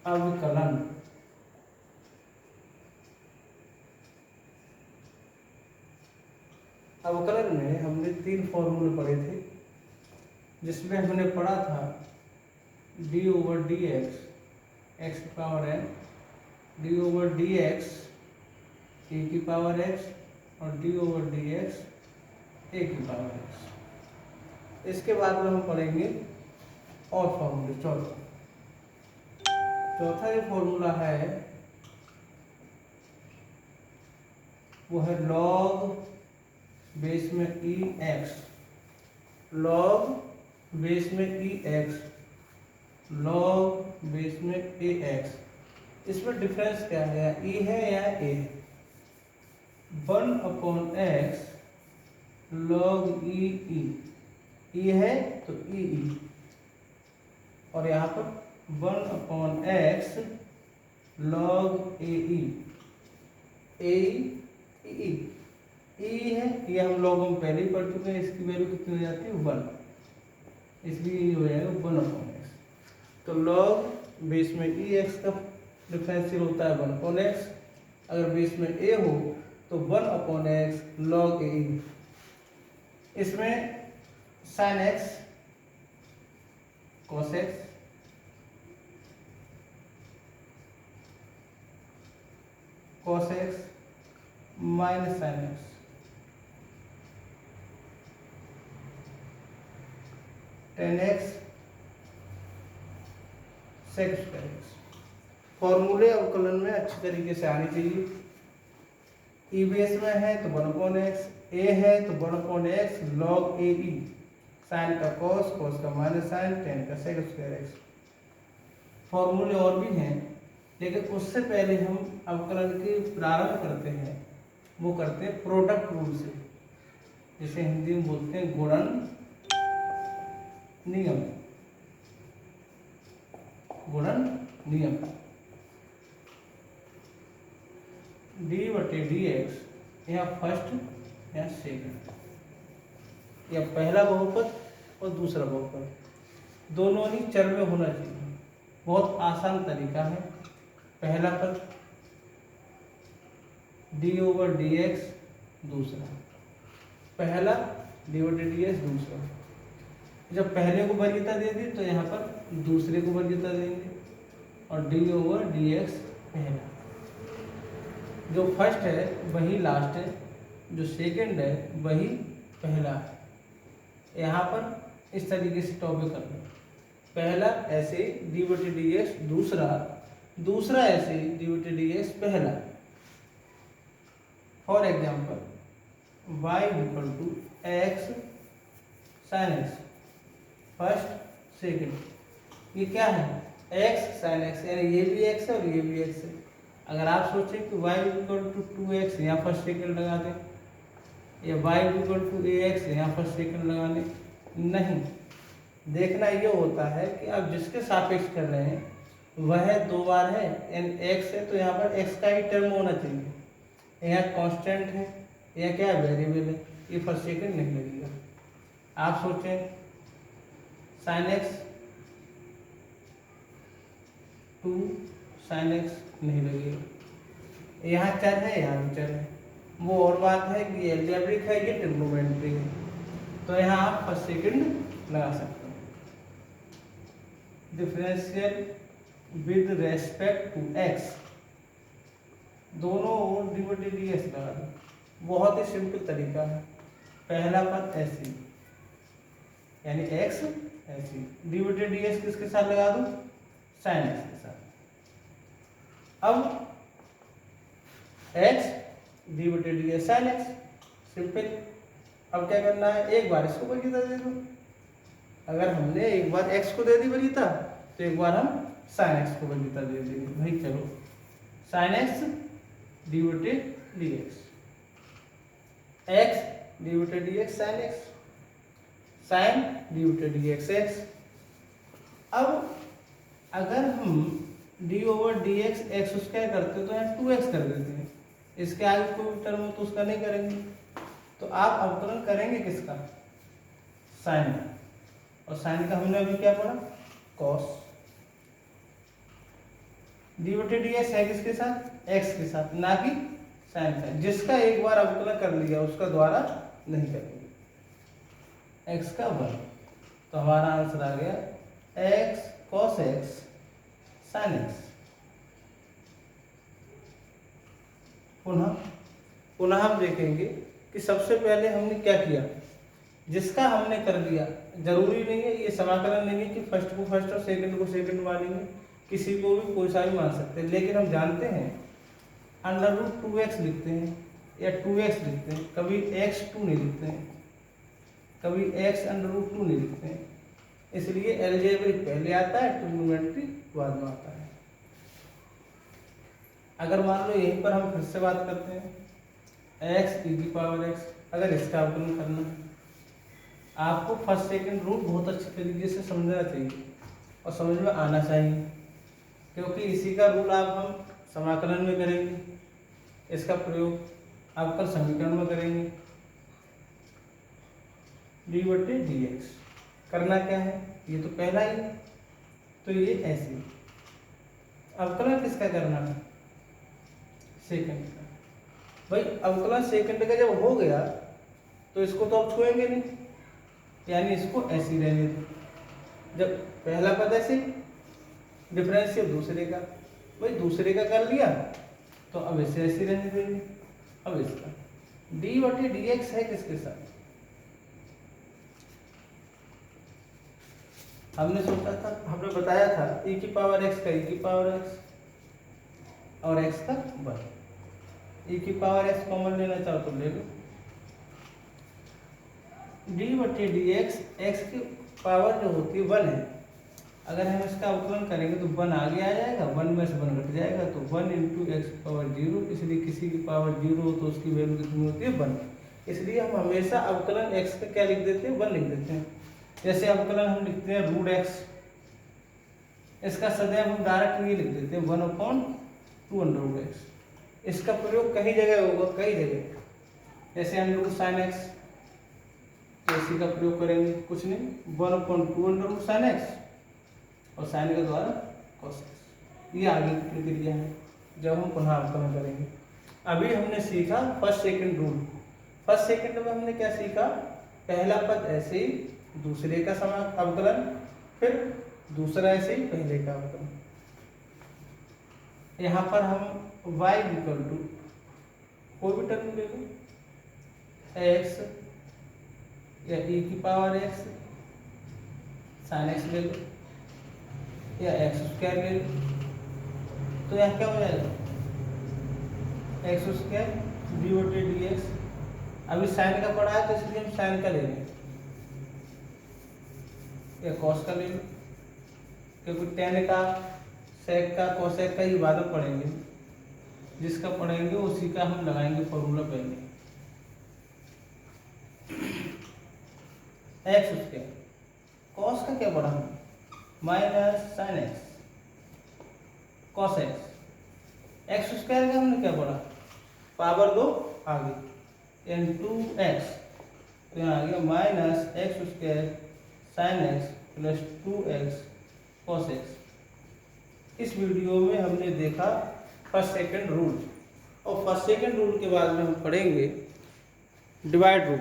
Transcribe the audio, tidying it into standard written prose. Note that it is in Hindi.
अवकलन। अवकलन में हमने 3 फॉर्मूले पढ़े थे, जिसमें हमने पढ़ा था d/dx x की पावर n, d/dx e की पावर x और d/dx a की पावर x। इसके बाद में हम पढ़ेंगे और फॉर्मूले। चौथा जो फॉर्मूला है वो है log बेस में ex, log बेस में ex, log बेस में ax। इसमें डिफरेंस क्या है, e है या a है? 1/x log e e है तो e और यहाँ पर 1/x log ae e है। ये हम लोग पहले ही पढ़ चुके हैं, इसकी वैल्यू कितनी हो जाती है 1, इसलिए ये हो जाएगा 1/x। तो log बेस में ex का डिफरेंशियल होता है 1/x, अगर बेस में a हो तो 1/x log ae। इसमें sin x cos x cos x minus sin x, tan x sec square x। फॉर्मूले अवकलन में अच्छी तरीके से आनी चाहिए। ई बेस में है तो 1/x, a है तो 1/x log ae, साइन का cos, cos का माइनस साइन, tan का sec square x। फॉर्मूले और भी हैं, लेकिन उससे पहले हम अवकलन के प्रारंभ करते हैं, वो करते हैं प्रोडक्ट रूल से, जिसे हिंदी में बोलते हैं गुणन नियम। गुणन नियम d/dx यहाँ फर्स्ट या सेकंड, या पहला बहुपद और दूसरा बहुपद, दोनों ही चर में होना चाहिए। बहुत आसान तरीका है। पहला पद d/dx, दूसरा पहला d/dx दूसरा। जब पहले को वरीयता दे दी तो यहाँ पर दूसरे को वरीयता देंगे, और d/dx पहला। जो फर्स्ट है वही लास्ट है, जो सेकंड है वही पहला है। यहाँ पर इस तरीके से टॉपिक कर लो, पहला ऐसे d/dx दूसरा, दूसरा ऐसे d/dx पहला। For example y = x sin x, first second. ये क्या है, x sin x, यानी ये भी x है और ये भी x है। अगर आप सोचें कि y = 2x, यहाँ फर्स्ट सेकंड लगा दें, या y = ax, यहाँ फर्स्ट सेकंड लगा दें, नहीं। देखना ये होता है कि आप जिसके सापेक्ष कर रहे हैं वह 2 बार है, यानी x है तो यहाँ पर x का ही टर्म होना चाहिए। यहाँ कांस्टेंट है, यह क्या है, वेरिएबल है, ये फर्स्ट सेकंड नहीं लगेगा। आप सोचें sin x 2 sin x नहीं लगेगा। यहाँ चर है, यहाँ भी चर है। वो और बात है कि एल्जेब्रिक है, ये ट्रिग्नोमेट्रिक है, तो यहाँ आप फर्स्ट सेकंड लगा सकते हैं। Differential with respect to x, दोनों ओर d/dx लगा दो। बहुत ही सिंपल तरीका है। पहला पद ऐसे, यानी x ऐसे, d/dx किसके साथ लगा दो, sin x के साथ। अब x d/dx sin x, simple. अब क्या करना है, एक बार इसको वरीयता दे दो। अगर हमने एक बार x को दे दी वरीयता, तो एक बार हम sin x को वरीयता दे देंगे। भाई चलो, sin x d/dx, x d/dx sin x, sin d/dx x। अब अगर हम d/dx x उसका करते तो यहाँ 2x कर देते हैं। इसके आगे कोई टर्म हो तो उसका नहीं करेंगे, तो आप अवकलन करेंगे किसका, साइन। और साइन का हमने अभी क्या पढ़ा, कॉस। डी बटे डी एक्स है किसके साथ, एक्स के साथ, ना कि साइन का। जिसका एक बार अवकलन कर लिया उसका दोबारा नहीं करेंगे। एक्स का वर्ग, तो हमारा आंसर आ गया x cos x sine x. पुनः हम देखेंगे कि सबसे पहले हमने क्या किया, जिसका हमने कर लिया, जरूरी नहीं है ये समाकलन नहीं है कि फर्स्ट को फर्स्ट और सेकंड को सेकंड मानेंगे, किसी को भी कोई सा भी मान सकते हैं, लेकिन हम जानते हैं अंडर रूट 2x लिखते हैं या 2x लिखते हैं, कभी x2 नहीं लिखते हैं, कभी x अंडर रूट 2 नहीं लिखते हैं, इसलिए एलजेब्रिक पहले आता है, ट्रिग्नोमेट्री बाद में आता है। अगर मान लो यहीं पर हम फिर से बात करते हैं x e की पावर x, अगर इसका अवकलन करना है आपको फर्स्ट सेकंड रूट बहुत अच्छे तरीके से समझना चाहिए और समझ में आना चाहिए, क्योंकि इसी का रूल आप हम समाकलन में करेंगे, इसका प्रयोग अवकल समीकरण में करेंगे। डी बटे डी एक्स करना क्या है, ये तो पहला ही, तो ये ऐसे अवकलन किसका करना है, सेकंड का। भाई अवकलन सेकंड का जब हो गया तो इसको तो अब छुएंगे नहीं, यानी इसको ऐसे ही रहने दो। जब पहला पद ऐसे, डिफरेंशियल दूसरे का, भाई दूसरे का कर लिया तो अब इसे ऐसे रहने देंगे। अब इसका डी बटे डी एक्स है किसके साथ, हमने सोचा था, हमने बताया था e की पावर x का e की पावर x और x का वर्ग। e की पावर x कॉमन लेना चाहो तो ले लो, डी बटे डी एक्स की पावर जो होती है 1 है, अगर हम इसका अवकलन करेंगे तो 1 आगे आ जाएगा, 1 में से 1 घट जाएगा, तो 1 इंटू एक्स पावर 0, इसलिए किसी की पावर 0 हो तो उसकी वैल्यू कितनी होती है 1, इसलिए हम हमेशा अवकलन x का क्या लिख देते हैं 1 लिख देते हैं। जैसे अवकलन हम लिखते हैं रूट x, इसका सदैव हम डायरेक्ट ये लिख देते हैं 1/2 अंडर रूट x, इसका प्रयोग कई जगह होगा, कई जगह, जैसे अंडर रूट साइन एक्स, इसी का प्रयोग करेंगे, कुछ नहीं 1/2 अंडर रूट साइन एक्स और साइन के द्वारा कॉस एक्स। ये आगे की प्रक्रिया है जब हम पुनः अवकलन करेंगे। अभी हमने सीखा first second rule. First second में हमने क्या सीखा, पहला पद ऐसे ही दूसरे का अवकलन, फिर दूसरा ऐसे ही पहले का अवकलन। यहाँ पर हम y इक्वल टू कोई भी टर्म ले लो, x या e की पावर x साइन x ले लो या एक्स स्क्वायर ले लो, तो यहाँ क्या हो जाएगा एक्स स्क्वायर डी बटे डी एक्स। अभी साइन का पढ़ा है तो इसलिए हम साइन का ले लें या कॉस का ले लो, क्योंकि टेन का सेक का कोसेक का ये बाद में पढ़ेंगे, जिसका पढ़ेंगे उसी का हम लगाएंगे फॉर्मूला पहले। एक्स स्क्वायर कॉस का क्या पढ़ा हम, minus sine x cos x. X square का हमने क्या पढ़ा, पावर 2 आगे इंटू एक्स, तो यहाँ आ गया minus x square sine x plus 2x cos x. इस वीडियो में हमने देखा फर्स्ट सेकंड रूल, और फर्स्ट सेकंड रूल के बाद में हम पढ़ेंगे डिवाइड रूल।